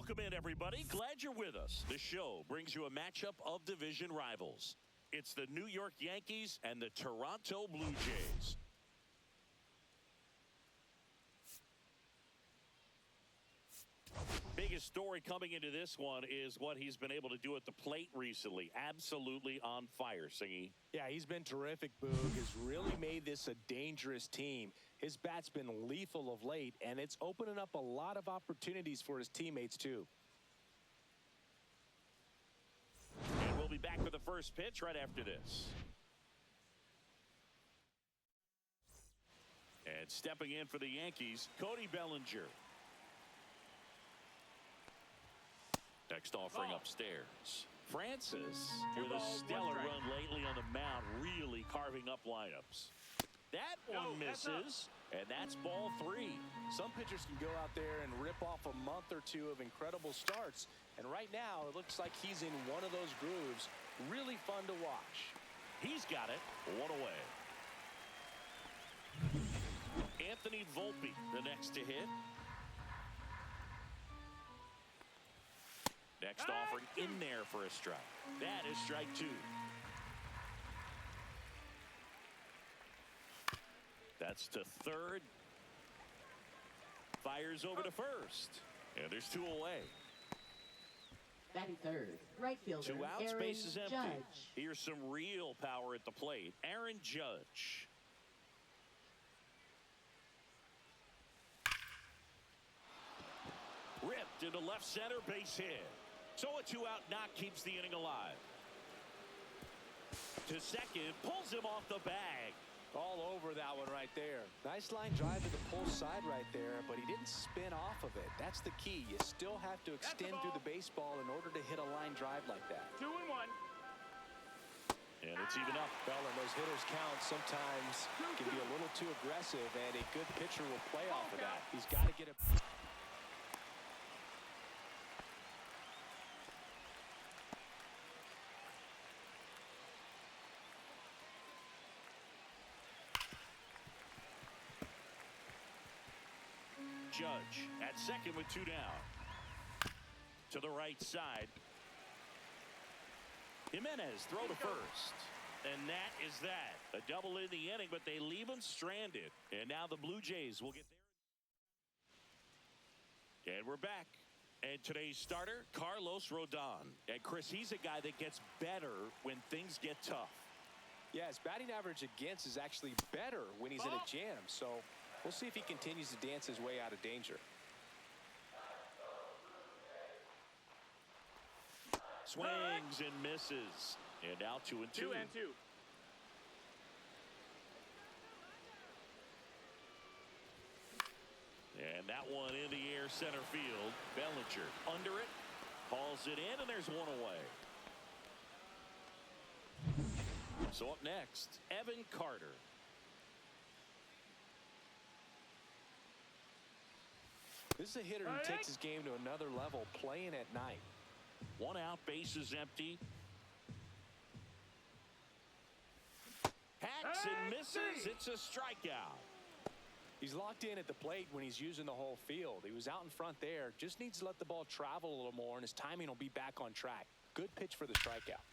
Welcome in, everybody. Glad you're with us. The show brings you a matchup of division rivals. It's the New York Yankees and the Toronto Blue Jays. Biggest story coming into this one is what he's been able to do at the plate recently. Absolutely on fire, Singy. Yeah, he's been terrific, Boog. Has really made this a dangerous team. His bat's been lethal of late, and it's opening up a lot of opportunities for his teammates, too. And we'll be back with the first pitch right after this. And stepping in for the Yankees, Cody Bellinger. Next offering upstairs. Francis with a stellar run lately on the mound, really carving up lineups. That one misses, and that's ball 3. Some pitchers can go out there and rip off a month or two of incredible starts, and right now it looks like he's in one of those grooves. Really fun to watch. He's got it, one away. Anthony Volpe, the next to hit. Next offering in there for a strike. That is strike 2. That's to third. Fires over to first. And there's 2 away. Batting third, right fielder, 2 outs, Aaron bases empty. Judge. Here's some real power at the plate. Aaron Judge. Ripped into left center, base hit. So a 2-out knock keeps the inning alive. To second, pulls him off the bag. All over that one right there. Nice line drive to the pull side right there, but he didn't spin off of it. That's the key. You still have to extend through the baseball in order to hit a line drive like that. 2-1. And it's even up. Well, and those hitters count sometimes can be a little too aggressive, and a good pitcher will play off of that. He's got to get it. Judge at second with 2 down. To the right side. Jimenez throw to first. And that is that. A double in the inning, but they leave him stranded. And now the Blue Jays will get there. And we're back. And today's starter, Carlos Rodon. And Chris, he's a guy that gets better when things get tough. Yeah, his batting average against is actually better when he's in a jam. So we'll see if he continues to dance his way out of danger. Swings and misses. And now 2-2. 2-2. And that one in the air center field. Bellinger under it. Hauls it in, and there's 1 away. So up next, Evan Carter. This is a hitter who takes his game to another level, playing at night. 1 out, bases empty. Hacks and misses. It's a strikeout. He's locked in at the plate when he's using the whole field. He was out in front there. Just needs to let the ball travel a little more, and his timing will be back on track. Good pitch for the strikeout.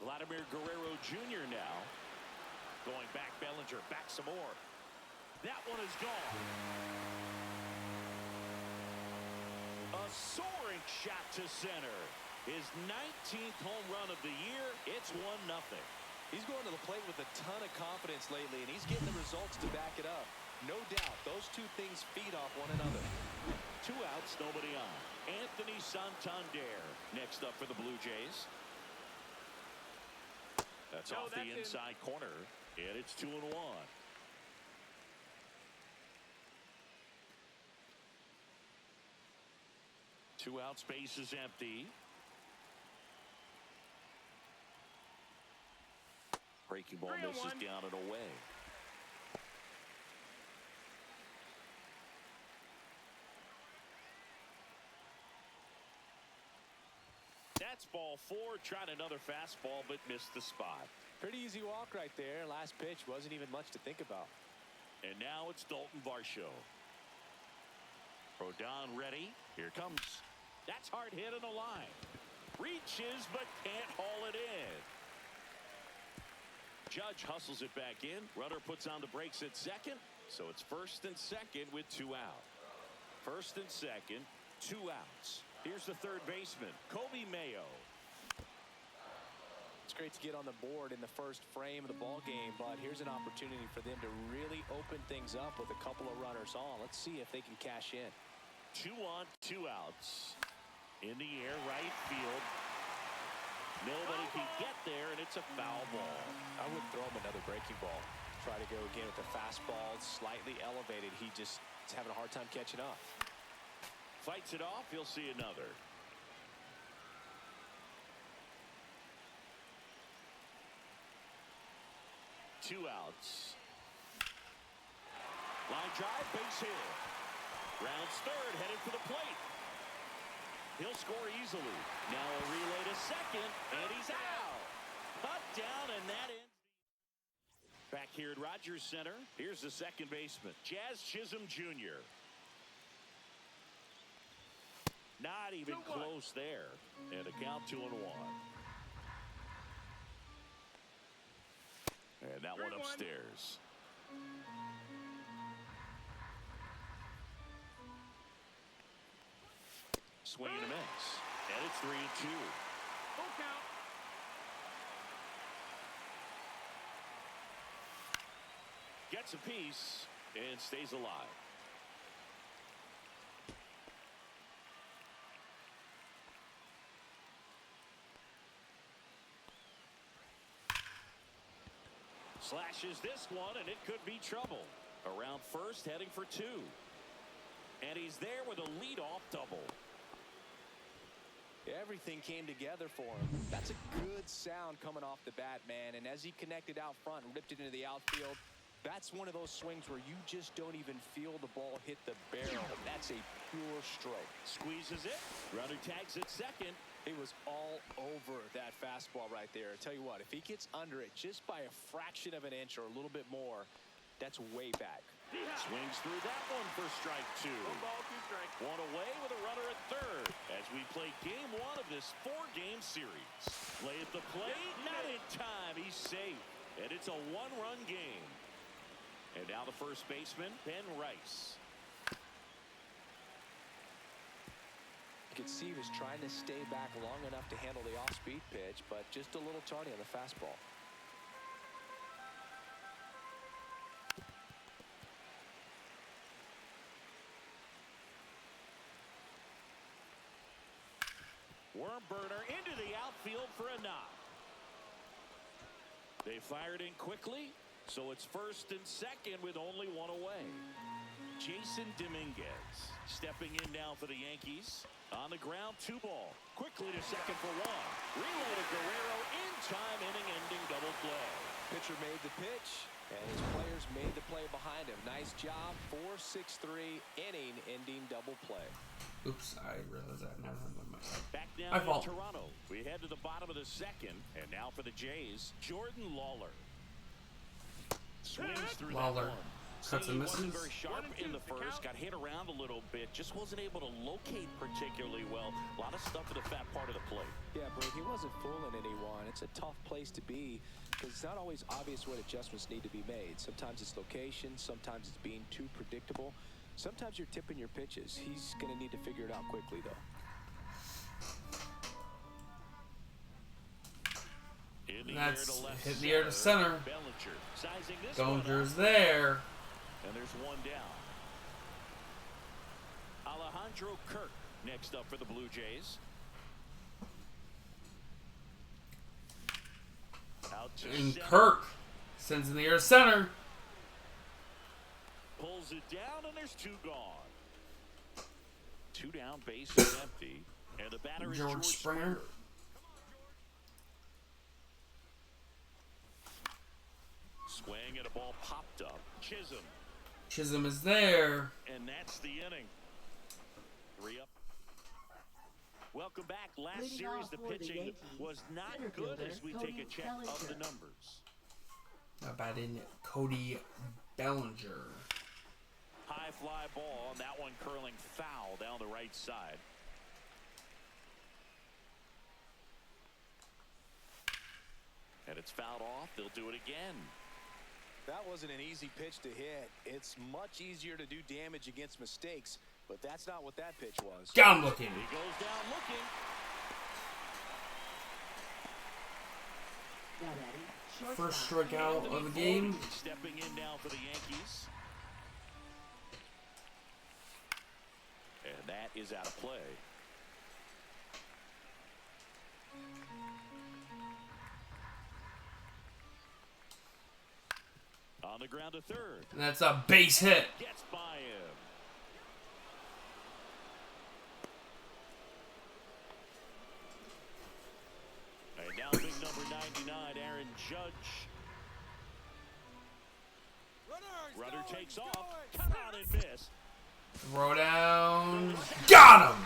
Vladimir Guerrero Jr. now. Going back, Bellinger. Back some more. That one is gone. A soaring shot to center. His 19th home run of the year. It's 1-0. He's going to the plate with a ton of confidence lately, and he's getting the results to back it up. No doubt, those two things feed off one another. 2 outs, nobody on. Anthony Santander next up for the Blue Jays. That's off the inside corner, and it's 2-1. Two out, space is empty. Breaking ball misses down and away. That's ball 4. Tried another fastball, but missed the spot. Pretty easy walk right there. Last pitch wasn't even much to think about. And now it's Dalton Varsho. Rodon ready. Here comes. That's hard hit on the line. Reaches but can't haul it in. Judge hustles it back in. Runner puts on the brakes at second. So it's first and second with 2 out. First and second, 2 outs. Here's the third baseman, Kobe Mayo. It's great to get on the board in the first frame of the ball game, but here's an opportunity for them to really open things up with a couple of runners on. Let's see if they can cash in. 2 on, 2 outs. In the air, right field. Nobody can get there, and it's a foul ball. I would throw him another breaking ball. Try to go again with the fastball, slightly elevated. He just is having a hard time catching up. Fights it off. He'll see another. Two outs. Line drive, base hit. Rounds third, headed for the plate. He'll score easily. Now a relay to second, and he's out. Put down, and that ends. Back here at Rogers Center, here's the second baseman, Jazz Chisholm Jr. Not even close there. And a count 2-1. And that one upstairs. Swing and a miss. And it's 3-2. Full count. Gets a piece and stays alive. Slashes this one, and it could be trouble. Around first, heading for 2. And he's there with a leadoff double. Everything came together for him. That's a good sound coming off the bat, man. And as he connected out front and ripped it into the outfield, that's one of those swings where you just don't even feel the ball hit the barrel. That's a pure stroke. Squeezes it. Runner tags at second. He was all over that fastball right there. I tell you what, if he gets under it just by a fraction of an inch or a little bit more, that's way back. Swings through that one for strike 2. 1 ball, 2 strikes. One away with a runner at third as we play game 1 of this 4-game series. Play at the plate, not in time. He's safe, and it's a 1-run game. And now the first baseman, Ben Rice. You could see he was trying to stay back long enough to handle the off-speed pitch, but just a little tardy on the fastball. Worm burner into the outfield for a knock. They fired in quickly, so it's first and second with only 1 away. Jason Dominguez stepping in now for the Yankees. On the ground, 2 ball. Quickly to second for 1. Relay to Guerrero in time, inning-ending double play. Pitcher made the pitch, and his players made the play behind him. Nice job. 4-6-3 inning-ending double play. Oops, I realized that. No. Back now My in fault. Toronto. We head to the bottom of the second, and now for the Jays, Jordan Lawler. Swings through Lawler. that one. Cuts and Wasn't misses. very sharp 1 and 2 in the to first. count. Got hit around a little bit. Just wasn't able to locate particularly well. A lot of stuff at the fat part of the plate. Yeah, but he wasn't fooling anyone. It's a tough place to be because it's not always obvious what adjustments need to be made. Sometimes it's location. Sometimes it's being too predictable. Sometimes you're tipping your pitches. He's going to need to figure it out quickly, though. In the That's air to left hit the air to center. Bellinger sizing this one Donger's up, there. and there's 1 down. Alejandro Kirk next up for the Blue Jays. Out to And center. Kirk sends in the air to center. Pulls it down, and there's 2 gone. 2 down, base is empty, and the batter is George Springer. Swing, and a ball popped up. Chisholm is there. And that's the inning. 3 up. Welcome back. Last Leading series, off the for the pitching Yankees, was not center good fielder as we Cody take a check of the Bellinger. numbers. Not bad in Cody Bellinger. High fly ball, and that one curling foul down the right side. And it's fouled off. They'll do it again. That wasn't an easy pitch to hit. It's much easier to do damage against mistakes, but that's not what that pitch was. Down looking. He goes down looking. Now batting, First shortstop. strikeout of the game. Stepping in now for the Yankees. And that is out of play. On the ground to third. And that's a base hit. Gets by him. And now big number 99, Aaron Judge. Runner takes off. Cut out and miss. Throw down. Got him.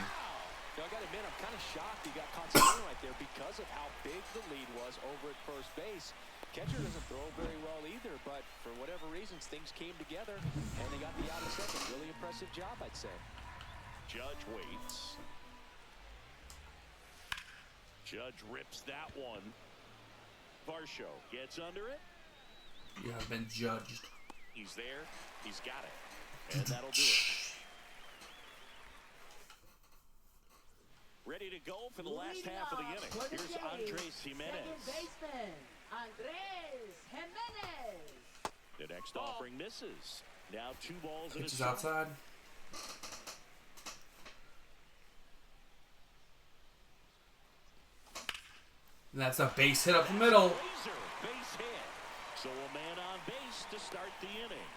Now, I got to admit, I'm kind of shocked he got caught stealing right there because of how big the lead was over at first base. Catcher doesn't throw very well either, but for whatever reasons, things came together, and they got the out of second. Really impressive job, I'd say. Judge waits. Judge rips that one. Varsho gets under it. You have been judged. He's there. He's got it. And that'll do it. Ready to go for the last half of the inning. Here's Andres Jimenez. Second baseman, Andres Jimenez. The next offering misses. Now 2 balls and a Pitches strike. outside. And that's a base hit up the middle. Laser, base hit. So a man on base to start the inning.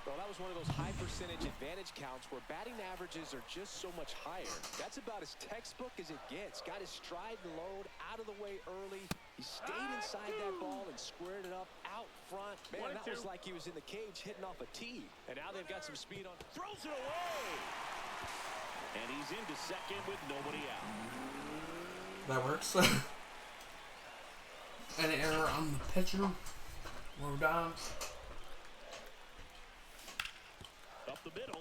Well, that was one of those high percentage advantage counts where batting averages are just so much higher. That's about as textbook as it gets. Got his stride and load out of the way early. He stayed inside that ball and squared it up out front. Man, that was like he was in the cage hitting off a tee. And now they've got some speed on. Throws it away. And he's into second with nobody out. That works. An error on the pitcher. We're down. Up the middle.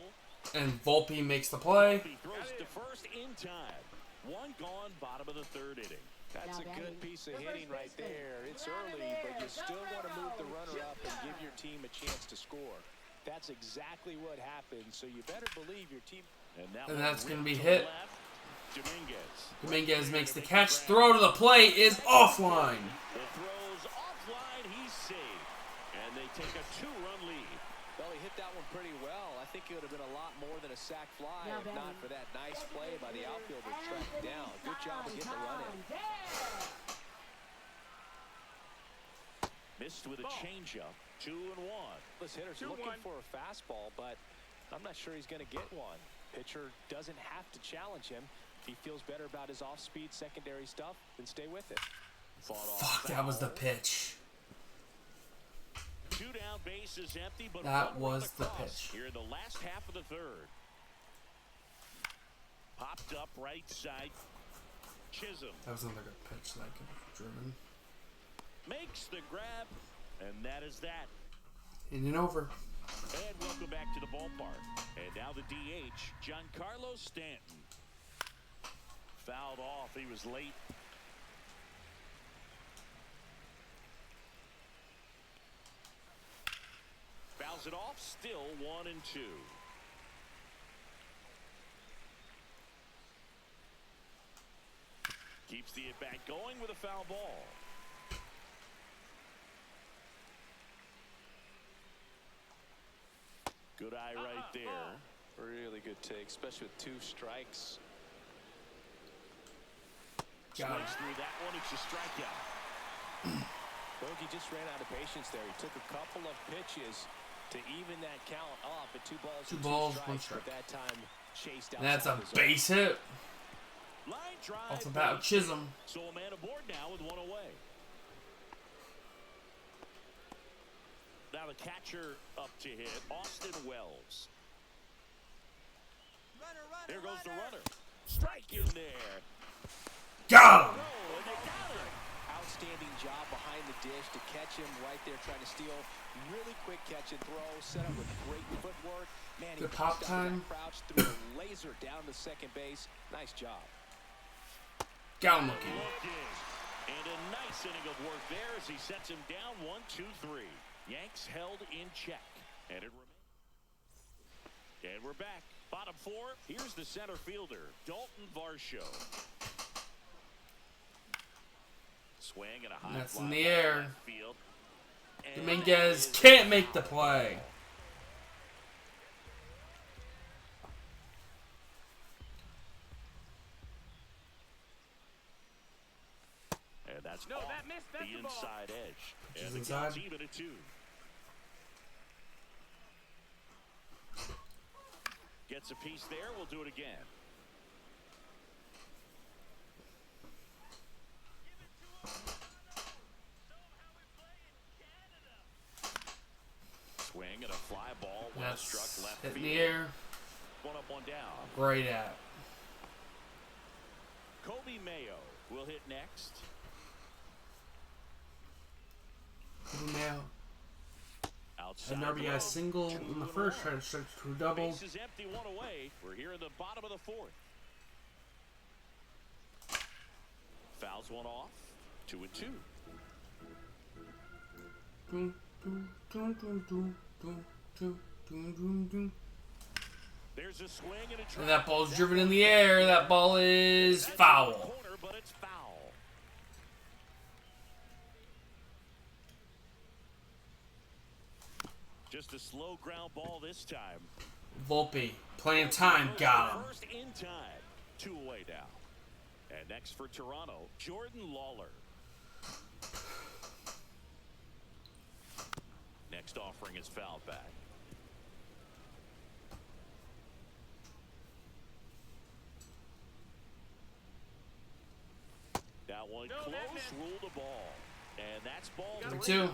And Volpe makes the play. He throws to first in time. 1 gone, bottom of the 3rd inning. That's a good piece of hitting right there. It's early, but you still want to move the runner up and give your team a chance to score. That's exactly what happened, so you better believe your team. And that's going to be hit. Dominguez makes the catch. Throw to the plate is offline. The throw's offline. He's safe. And they take a 2-run lead. Well, he hit that one pretty well. I think it would have been a lot more than a sac fly if not for that nice play by the outfielder to track it down. Good job of getting the run in. Missed with a changeup. 2-1. This hitter's looking for a fastball, but I'm not sure he's going to get one. Pitcher doesn't have to challenge him. If he feels better about his off-speed secondary stuff, then stay with it. Fuck, that was the pitch. 2 down, base is empty, but that one was the across pitch. Here in the last half of the 3rd. Popped up right side. Chisholm That was another good pitch that I could have driven. makes the grab, and that is that. In and over. And welcome back to the ballpark. And now the DH, Giancarlo Stanton. Fouled off. He was late. Fouls it off. Still 1-2. Keeps the at-bat going with a foul ball. Good eye right there. Really good take, especially with 2 strikes. Swings through that one. It's a strikeout. Bogey just ran out of patience there. He took a couple of pitches to even that count up at 2 balls. 2 balls, 1 strike. strike. But that time chased out. That's a base hit. Line drive. Off the bat with Chisholm. So a man aboard now with 1 away. Now the catcher up to hit, Austin Wells. There goes the runner. Strike in there. Got him. Oh, and they got him. Outstanding job behind the dish to catch him right there trying to steal. Really quick catch and throw, set up with great footwork. Man, he Good pop time. crouched through a laser down to second base. Nice job. Got him looking. And a nice inning of work there as he sets him down 1-2-3. Yanks held in check. And we're back. Bottom four, here's the center fielder, Dalton Varsho. Swing and a high That's fly in the ball air. left field. And Dominguez can't make the play. And that's No, off that missed. That's the the ball. inside edge. Which And is the inside. count's even at 2. Gets a piece there. We'll do it again. Swing and a fly ball. Well That's struck left hit in field. the air. One up, one down. Great at. Kobe Mayo will hit next. Now, Outside an RBI throw. single in the first, tried to stretch to a double. Base is empty, one away. We're here in the bottom of the fourth. Fouls one off. 2-2. Dun, dun, dun, dun, dun, dun, dun, dun, dun, dun. There's a swing and a And that ball's driven in the air. That ball is foul. Corner, but it's foul. Just a slow ground ball this time. Volpe, playing time, got him. First in time. 2 away now. And next for Toronto, Jordan Lawler. Next offering is fouled back. That one No, close, that man. rule the ball. And that's ball Number 3. 2.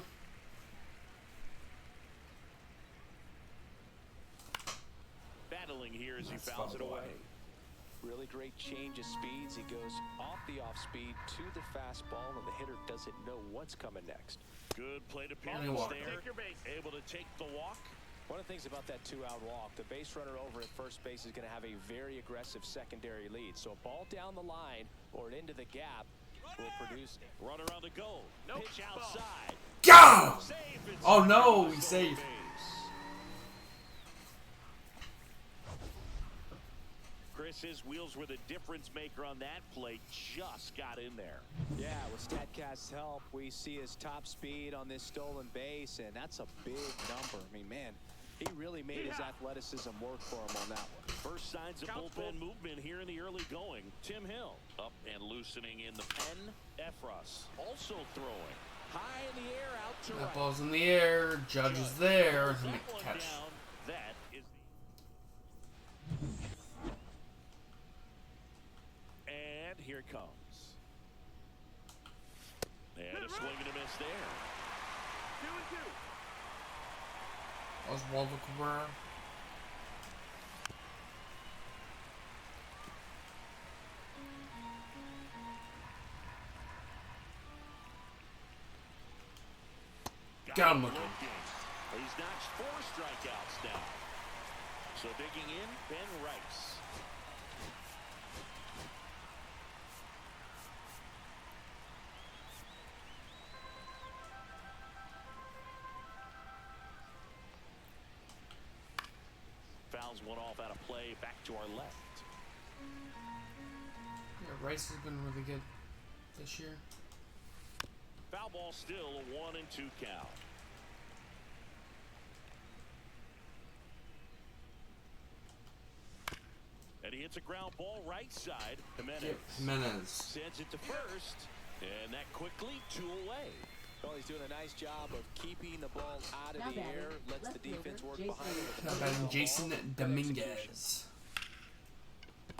Battling here as he That's fouls it fouled away. Really great change of speeds. He goes off the off speed to the fastball, and the hitter doesn't know what's coming next. Good plate Only appearance walk. there. Take your base. Able to take the walk. One of the things about that 2-out walk, the base runner over at first base is going to have a very aggressive secondary lead. So a ball down the line or into the gap will produce. Runner on the go. Nope. Pitch outside. Go! Save. It's Oh, no, to he the saved. base. Chris, his wheels were the difference maker on that play. Just got in there. Yeah, with StatCast's help, we see his top speed on this stolen base, and that's a big number. I mean, man, he really made his athleticism work for him on that one. First signs of bullpen movement here in the early going. Tim Hill up and loosening in the pen. Efros also throwing. High in the air, out to That right. ball's in the air. Judge is there. That He make one the catch. down. That is and here it comes. And a swing and a miss there. 2-2. Oswaldo Cabrera. Got him looking. He's notched 4 strikeouts now. So digging in, Ben Rice. Fouls one off out of play, back to our left. Yeah, Rice has been really good this year. Foul ball still, a 1-2 count. And he hits a ground ball right side. Jimenez Yep, Jimenez. sends it to first, and that quickly 2 away. Well, he's doing a nice job of keeping the ball out of Now the batting, air, lets the left defense fielder, work Jason. behind him. with Not the bad. ball, Jason good Dominguez.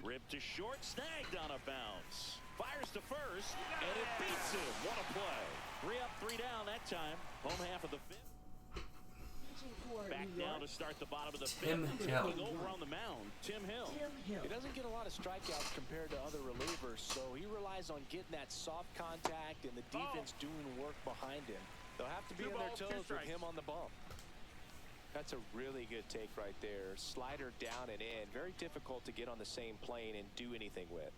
Ripped to short, snagged on a bounce. Fires to first, and it beats him. What a play. 3 up, 3 down that time. Home half of the 5th. Back down to start the bottom of the 5th. Tim Hill. Taking over on the mound, Tim Hill. Tim Hill. He doesn't get a lot of strikeouts compared to other relievers, so he relies on getting that soft contact and the defense doing work behind him. They'll have to be 2 on their balls, 2 toes with strikes. him on the bump. That's a really good take right there. Slider down and in. Very difficult to get on the same plane and do anything with.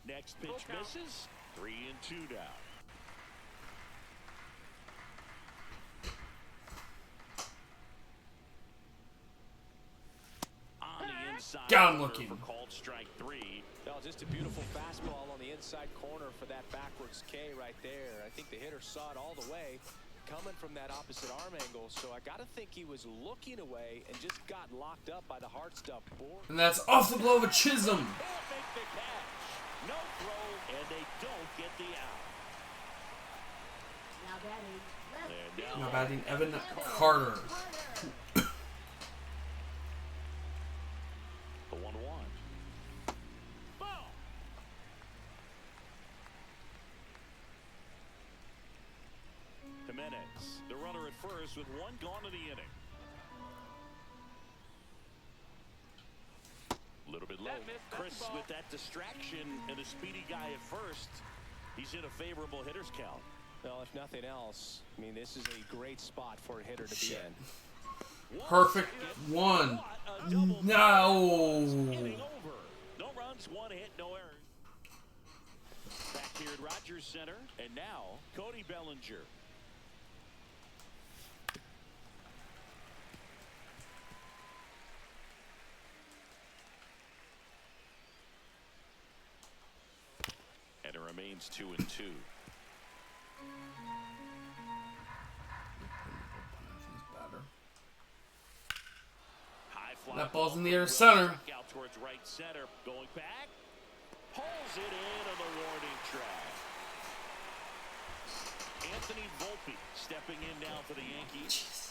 Next pitch Full count. misses, 3-2 now. On the inside. Down looking. For called strike 3. Well, just a beautiful fastball on the inside corner for that backwards K right there. I think the hitter saw it all the way coming from that opposite arm angle, so I got to think he was looking away and just got locked up by the hard stuff. And that's off the glove of Chisholm. They'll make the catch. No throw, and they don't get the out. Now batting left And field. Now batting Evan Carter. The 1-1. Ball. Jimenez, the runner at first with one gone in the inning. A little bit low. Chris with that distraction and a speedy guy at first. He's in a favorable hitter's count. Well, if nothing else, I mean, this is a great spot for a hitter to be in. Perfect one. No. Inning over. No runs, one hit, no errors. Back here at Rogers Center, and now Cody Bellinger. And it remains 2-2. That ball's in the air center. Out towards right center. Going back. Pulls it in on the warning track. Anthony Volpe stepping in now for the Yankees.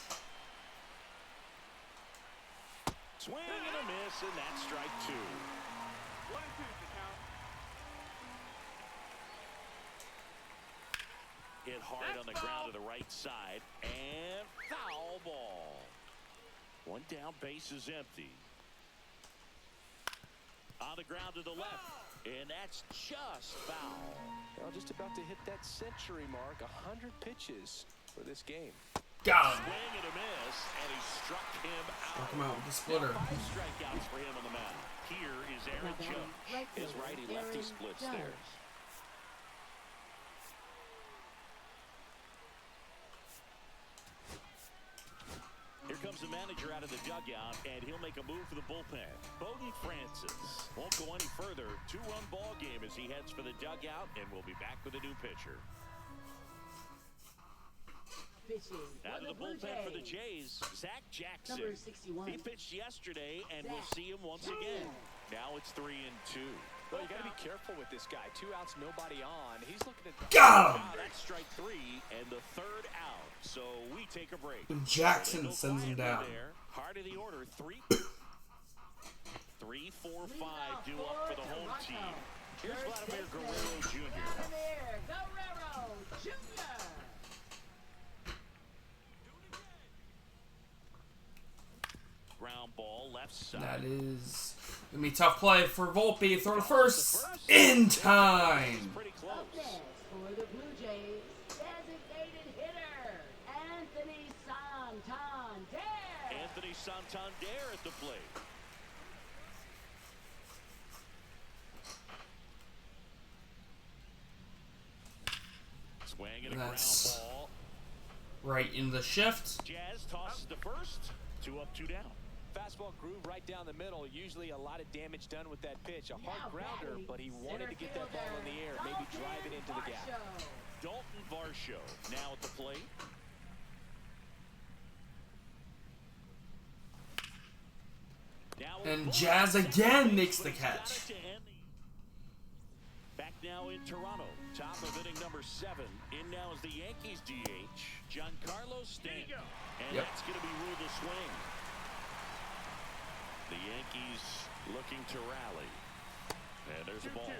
Swing and a miss, and that's strike 2. 1-2 to count. Hit hard on the ground to the right side. And foul ball. One down, base is empty. On the ground to the left. And that's just foul. Well, just about to hit that century mark. 100 pitches for this game. Got him. Swing and a miss, and he struck him out. Struck him out with the splitter. 5 strikeouts for him on the mound. Here is Aaron Judge. His righty-lefty splits there. Here comes the manager out of the dugout, and he'll make a move for the bullpen. Bowden Francis won't go any further. 2-run ball game as he heads for the dugout, and we'll be back with a new pitcher. Out of the bullpen for the Jays, Zach Jackson. Number 61. He pitched yesterday, and we'll see him once again. Now it's 3-2. Well, you got to be careful with this guy. 2 outs, nobody on. He's looking at. Got him. Wow, that's strike 3 and the third out. So we take a break. And Jackson sends him down. There. Heart of the order, 3, 4, 5 due up for the home team. Here's Vladimir Guerrero Jr. Vladimir Guerrero Jr. Ground ball left side. That is gonna be a tough play for Volpe. Throw to first in time. Pretty close. Up next for the Blue Jays, designated hitter Anthony Santander. Anthony Santander at the plate. Swing and a ground That's ball. right in the shift. Jazz tosses to first. 2 up, 2 down. Fastball groove right down the middle. Usually a lot of damage done with that pitch. A hard grounder, but he wanted to get that ball in the air, maybe drive it into the gap. Dalton Varsho now at the plate. And Jazz again makes the catch. Back now in Toronto, top of inning number 7. In now is the Yankees DH, Giancarlo Stanton. And that's going to be ruled a swing. The Yankees looking to rally. And there's a ball.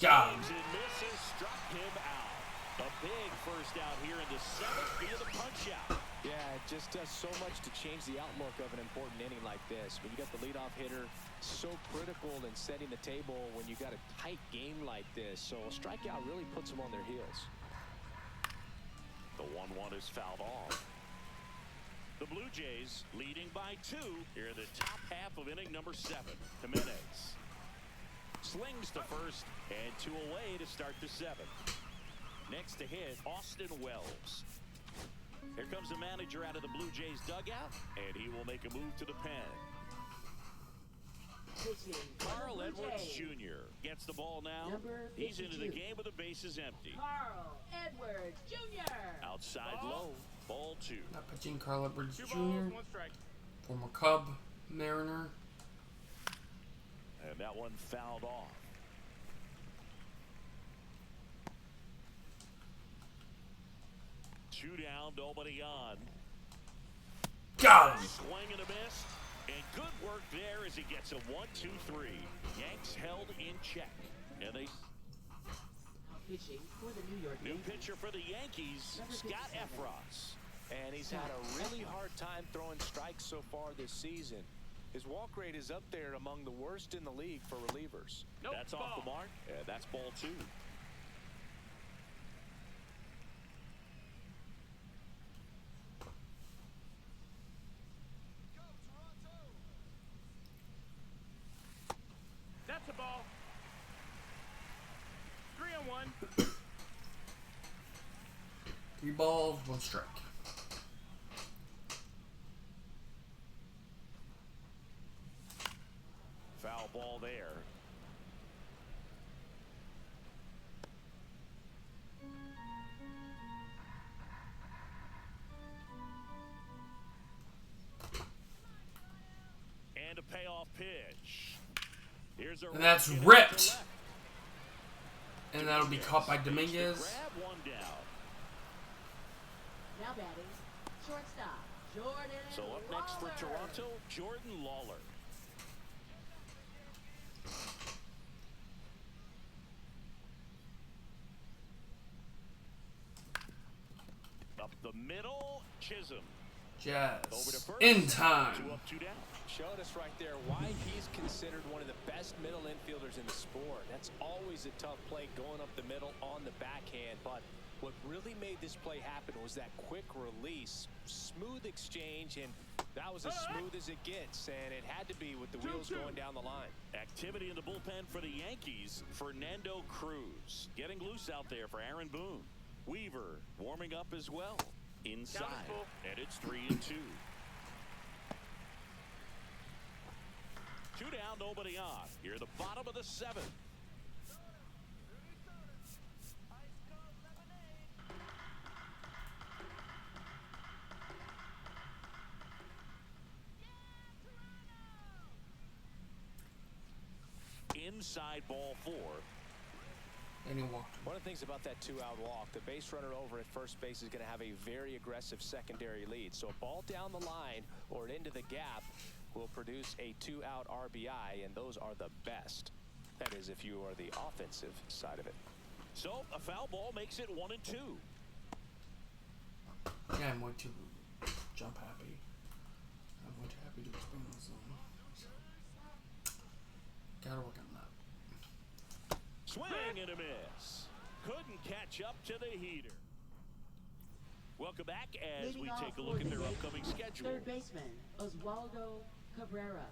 Got him. And misses, struck him out. A big first out here in the 7th via the punch out. Yeah, it just does so much to change the outlook of an important inning like this. When you got the leadoff hitter, so critical in setting the table when you got a tight game like this. So a strikeout really puts them on their heels. The 1-1 is fouled off. The Blue Jays leading by 2 here in the top half of inning number 7. Jimenez slings to first and 2 away to start the 7th. Next to hit, Austin Wells. Here comes the manager out of the Blue Jays dugout, and he will make a move to the pen. Carl Edwards Jr. gets the ball now. He's into the game with the bases empty. Carl Edwards Jr. Outside low, ball 2. Not pitching Carl Edwards 2 Jr., balls, 1 strike. former Cub, Mariner. And that one fouled off. Two down, nobody on. Got him! Swing and a miss. And good work there as he gets a 1-2-3. Yanks held in check. And they... Pitching for the New York New Yankees. pitcher for the Yankees, Scott Efros. And he's had a really hard time throwing strikes so far this season. His walk rate is up there among the worst in the league for relievers. Nope, That's off the mark. And that's ball 2. That's a ball. 3-1. 3 balls, 1 strike. Foul ball there. And a payoff pitch. Here's a And that's rocket ripped. to left. And that'll be caught by Dominguez. Grab one down. Now batting, shortstop, Jordan So up next for Lawler. Toronto, Jordan Lawler. Up the middle, Chisholm. Jazz. Over to first. In 2 time. up, 2 down. Showed us right there why he's considered one of the best middle infielders in the sport. That's always a tough play going up the middle on the backhand. But what really made this play happen was that quick release, smooth exchange, and that was as smooth as it gets. And it had to be with the wheels going down the line. Activity in the bullpen for the Yankees. Fernando Cruz getting loose out there for Aaron Boone. Weaver warming up as well. Inside. And it's 3-2. 2 down, nobody on. Here at the bottom of the 7th. Inside ball 4. And he walked. One of the things about that 2-out walk, the base runner over at first base is going to have a very aggressive secondary lead. So a ball down the line or into the gap will produce a 2-out RBI, and those are the best. That is, if you are the offensive side of it. So a foul ball makes it 1-2. Yeah, I'm way too jump happy. I'm way too happy to expand the zone. Gotta work on that. Swing and a miss. Couldn't catch up to the heater. Welcome back as Leading we off take a for look at the their Yankees, upcoming schedule. Third baseman, Oswaldo Cabrera.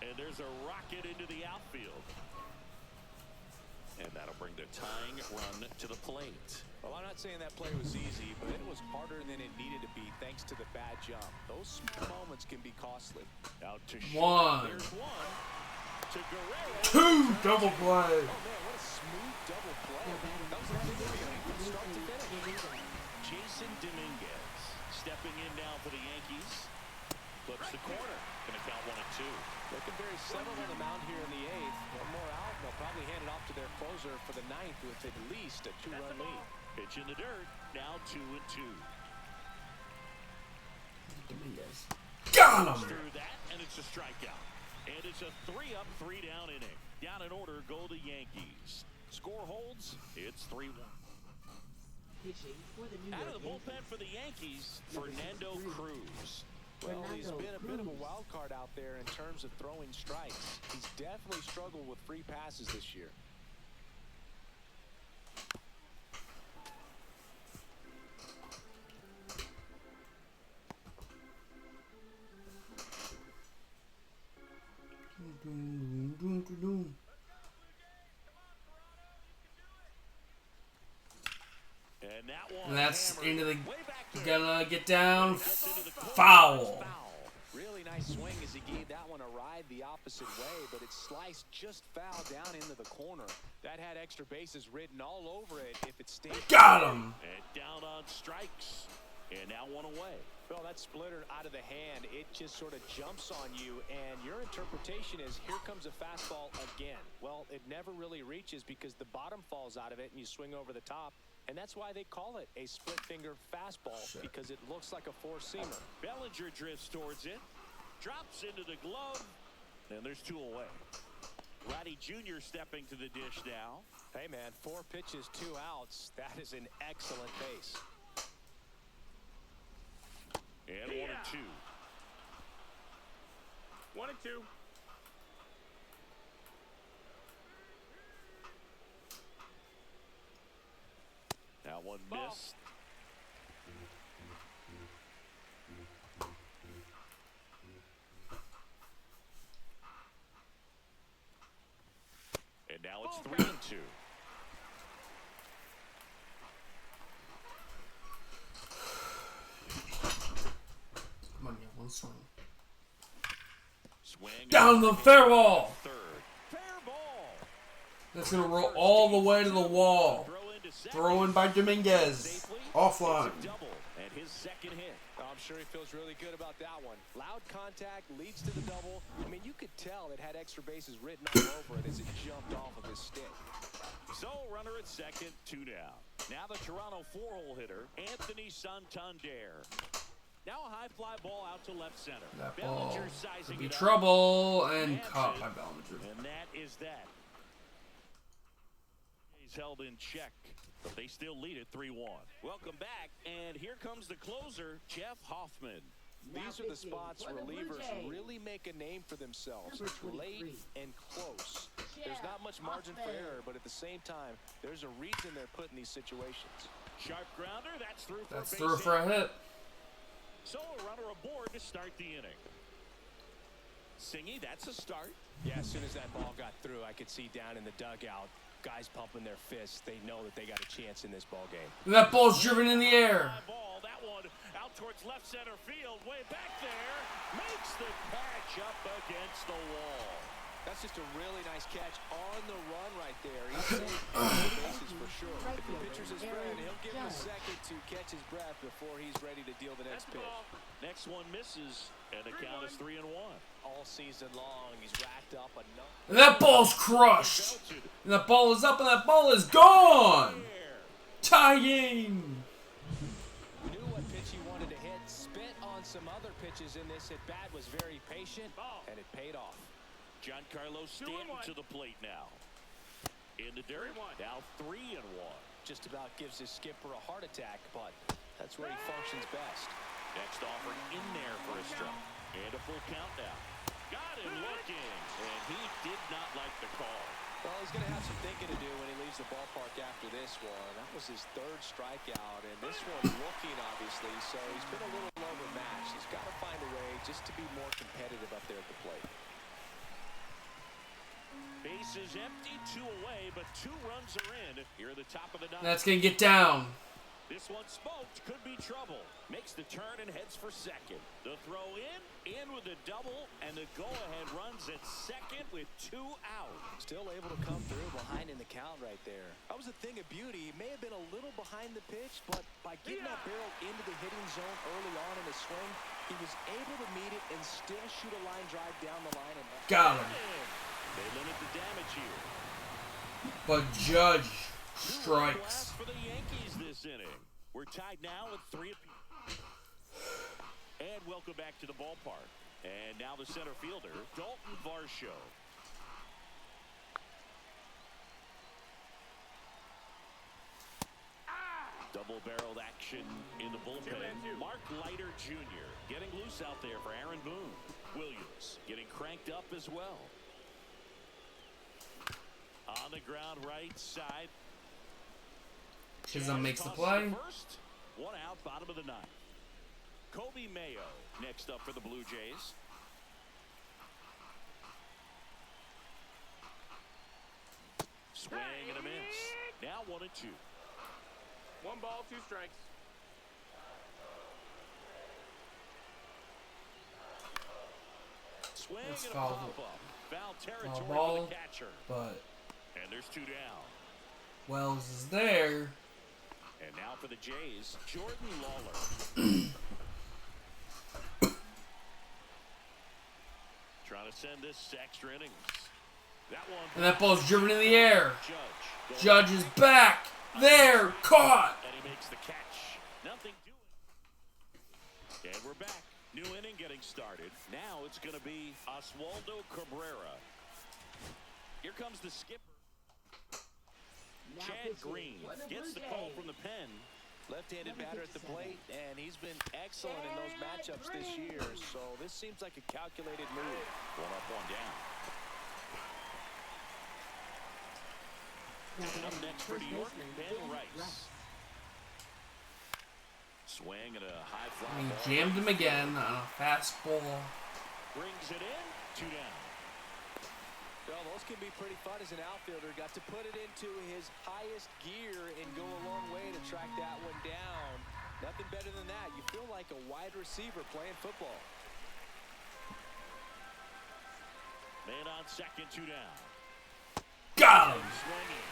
And there's a rocket into the outfield. And that'll bring the tying run to the plate. Well, I'm not saying that play was easy, but it was harder than it needed to be thanks to the bad jump. Those small moments can be costly. Out to One. There's 1. To Guerrero. 2 double play. Oh, man, what a smooth double play. That was a good feeling from start to finish. Jason Dominguez stepping in now for the Yankees. Flips the corner. Gonna count 1-2. Looking very settled on the mound here in the 8th. One more out, and they'll probably hand it off to their closer for the 9th with at least a 2-run lead. Pitch in the dirt. Now 2-2. Dominguez. Got him! Through that, and it's a strikeout. And it's a 3-up, 3-down inning. Down in order go the Yankees. Score holds. It's 3-1. Pitching for the New Out York of the bullpen Yankees. for the Yankees, Fernando Cruz. Well, he's Fernando been a bit of a Cruz. wild card out there in terms of throwing strikes. He's definitely struggled with free passes this year. And that one And that's hammered into the way back to gonna get down. Gets into the corner. Foul. Really nice swing as he gave that one a ride the opposite way, but it sliced just foul down into the corner. That had extra bases written all over it if it stayed. Got him. And down on strikes. And now one away. Well, that splitter out of the hand, it just sort of jumps on you, and your interpretation is, here comes a fastball again. Well, it never really reaches because the bottom falls out of it and you swing over the top, and that's why they call it a split-finger fastball, because it looks like a four-seamer. Bellinger drifts towards it, drops into the glove, and there's two away. Roddy Jr. stepping to the dish now. Hey, man, 4 pitches, 2 outs. That is an excellent pace. And 1-2. 1-2. That one Ball. missed. And now it's 3-2. Come on, yeah, one swing. Swing Down the fair wall. third. Fair ball. That's gonna roll all the way to the wall. Throw into second. Throw in by Dominguez. Safely. Offline. It's a double and his second hit. I'm sure he feels really good about that one. Loud contact leads to the double. I mean, you could tell it had extra bases written all over it as it jumped off of his stick. So runner at second, 2 down. Now the Toronto 4-hole hitter, Anthony Santander. Now a high fly ball out to left center. That ball Bellinger could sizing be it up. trouble and That's caught it. by Bellinger. And that is that. He's held in check, but they still lead it 3-1. Welcome back, and here comes the closer, Jeff Hoffman. These are the spots relievers really make a name for themselves. Late and close. There's not much margin for error, but at the same time, there's a reason they're put in these situations. Sharp grounder, that's through for That's a base through for hit. a hit. So a runner aboard to start the inning. Singy, that's a start. Yeah, as soon as that ball got through, I could see down in the dugout, guys pumping their fists. They know that they got a chance in this ball game. And that ball's driven in the air. High ball, that one out towards left center field, way back there, makes the catch up against the wall. That's just a really nice catch on the run right there. He's safe on the bases for sure. If the pitcher's his friend, he'll give him a second to catch his breath before he's ready to deal the next pitch. Next one misses, and the count is 3-1. All season long, he's racked up enough. And that ball's crushed. And that ball is up and that ball is gone. Tying. Knew what pitch he wanted to hit. Spent on some other pitches in this at bat. Was very patient, and it paid off. Giancarlo Stanton to the plate now. In the dirt, now 3-1. Just about gives his skipper a heart attack, but that's where he functions best. Next offering in there for a strike. And a full count now. Got him looking, and he did not like the call. Well, he's going to have some thinking to do when he leaves the ballpark after this one. That was his 3rd strikeout, and this one looking, obviously, so he's been a little overmatched. He's got to find a way just to be more competitive up there at the plate. Base is empty, 2 away, but 2 runs are in. Here at the top of the 9th. That's going to get down. This one smoked, could be trouble. Makes the turn and heads for second. The throw in with a double, and the go-ahead runs at second with 2 out. Still able to come through behind in the count right there. That was a thing of beauty. He may have been a little behind the pitch, but by getting that barrel into the hitting zone early on in the swing, he was able to meet it and still shoot a line drive down the line. And Got him. They limit the damage here. But Judge strikes. For the Yankees this inning. We're tied now with 3 apiece. And welcome back to the ballpark. And now the center fielder, Dalton Varsho. Double-barreled action in the bullpen. Mark Leiter Jr. getting loose out there for Aaron Boone. Williams getting cranked up as well. On the ground right side. Chisholm makes the play. First, 1 out, bottom of the 9th. Kobe Mayo next up for the Blue Jays. Swing and a miss. Now 1-2. 1 ball. ball, 2 strikes. Swing That's and a foul. pop-up. Foul territory ball, for the catcher. but And there's 2 down. Wells is there. And now for the Jays, Jordan Lawler. Trying to send this to extra innings. That one. And that ball's driven in the air. Judge. Judge is back. There. Caught. And he makes the catch. Nothing doing. And we're back. New inning getting started. Now it's going to be Oswaldo Cabrera. Here comes the skipper. Now Chad pitching Green for the gets Blue the call Jays. from the pen. Left-handed batter at the plate, and he's been excellent in those matchups this year. So this seems like a calculated move. 1 up, 1 down. Up next for New York, Ben Rice. Swing and a high fly And he ball. jammed him again on a fastball. Brings it in. 2 down. Well, those can be pretty fun as an outfielder. Got to put it into his highest gear and go a long way to track that one down. Nothing better than that. You feel like a wide receiver playing football. Man on second, 2 down. Got him. Swinging.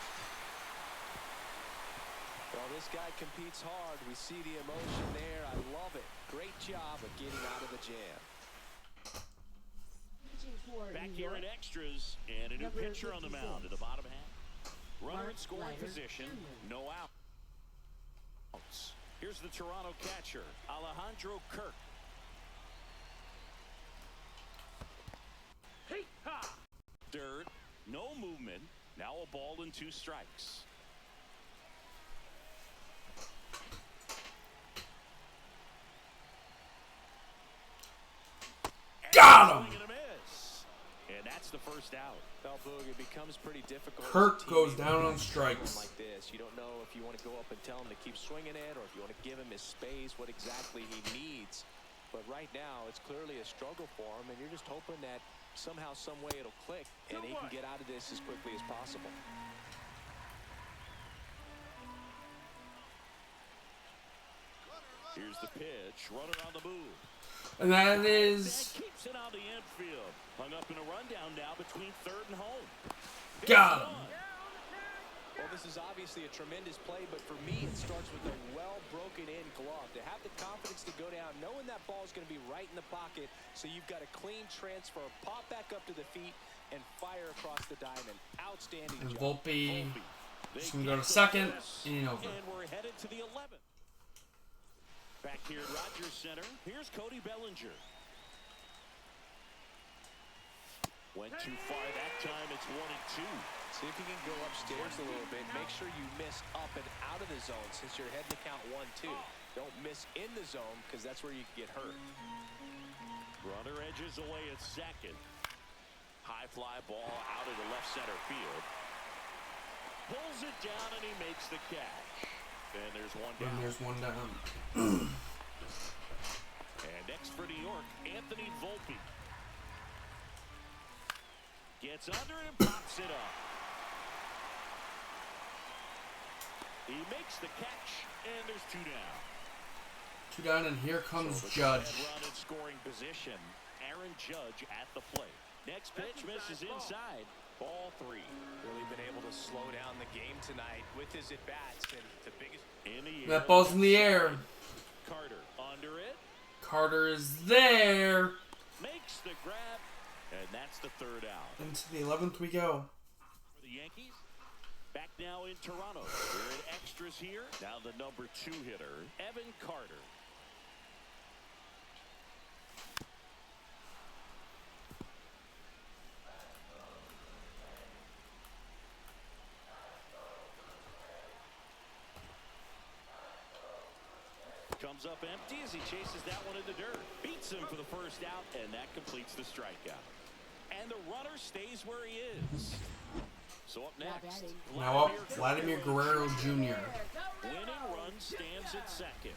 Well, this guy competes hard. We see the emotion there. I love it. Great job of getting out of the jam. Back here in extras, and a new pitcher on the mound in the bottom half. Runner in scoring position, no outs. Here's the Toronto catcher, Alejandro Kirk. Hey, ha! Dirt, no movement. Now a ball and 2 strikes. Got him. Swing and a miss. And that's the first out. Well, Boog, it becomes pretty difficult. Kirk as a goes teammate down with on a strikes. like this. You don't know if you want to go up and tell him to keep swinging it, or if you want to give him his space, what exactly he needs. But right now, it's clearly a struggle for him, and you're just hoping that somehow, some way it'll click, and he can get out of this as quickly as possible. Here's the pitch. Runner on the move. And that That is keeps it on the infield. Hung up in a rundown now between third and home. got him. Well, this is obviously a tremendous play, but for me, it starts with a well-broken-in glove. To have the confidence to go down, knowing that ball is going to be right in the pocket, so you've got a clean transfer, pop back up to the feet, and fire across the diamond. Outstanding And job. Volpe They just gonna go to get the second, pass, inning over. And we're headed to the 11th. Back here at Rogers Center, here's Cody Bellinger. Went too far that time. It's 1-2. See if you can go upstairs a little bit. Make sure you miss up and out of the zone since you're heading to count 1-2. Don't miss in the zone because that's where you can get hurt. Runner edges away at second. High fly ball out of the left center field. Pulls it down and he makes the catch. And there's 1 And down. there's 1 down. And next for New York, Anthony Volpe. Gets under it and pops it up. He makes the catch, and there's 2 down. 2 down, and here comes So the Judge. run in scoring position. Aaron Judge at the plate. Next pitch misses inside. Ball 3. Really been able to slow down the game tonight with his at-bats. And the biggest... In the air. That ball's in the air. Carter under it. Carter is there. Makes the grab, and that's the 3rd out. Into the 11th we go. For the Yankees, back now in Toronto. We're in extras here. Now the number 2 hitter, Evan Carter. Comes up empty as he chases that one in the dirt. Beats him for the first out, and that completes the strikeout. And the runner stays where he is. So up next, Now up, Vladimir Guerrero Jr. winning run stands at second.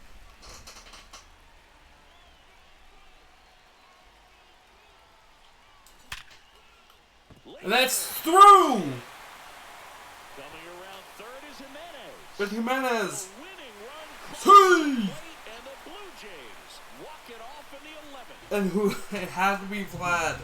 And that's through. Coming around third is Jimenez. With Jimenez. A winning run Hey! And the Blue Jays walk it off in the 11th. And who it had to be Vlad.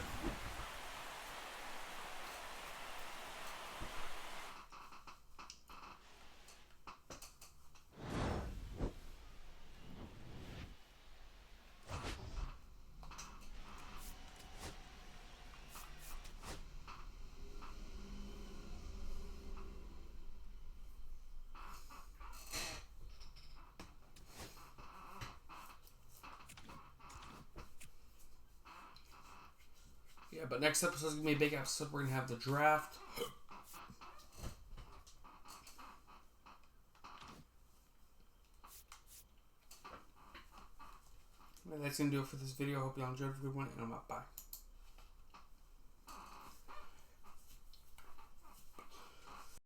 Yeah, but next episode is going to be a big episode. We're going to have the draft. And that's going to do it for this video. I hope y'all enjoyed. Everyone, and I'm out. Bye.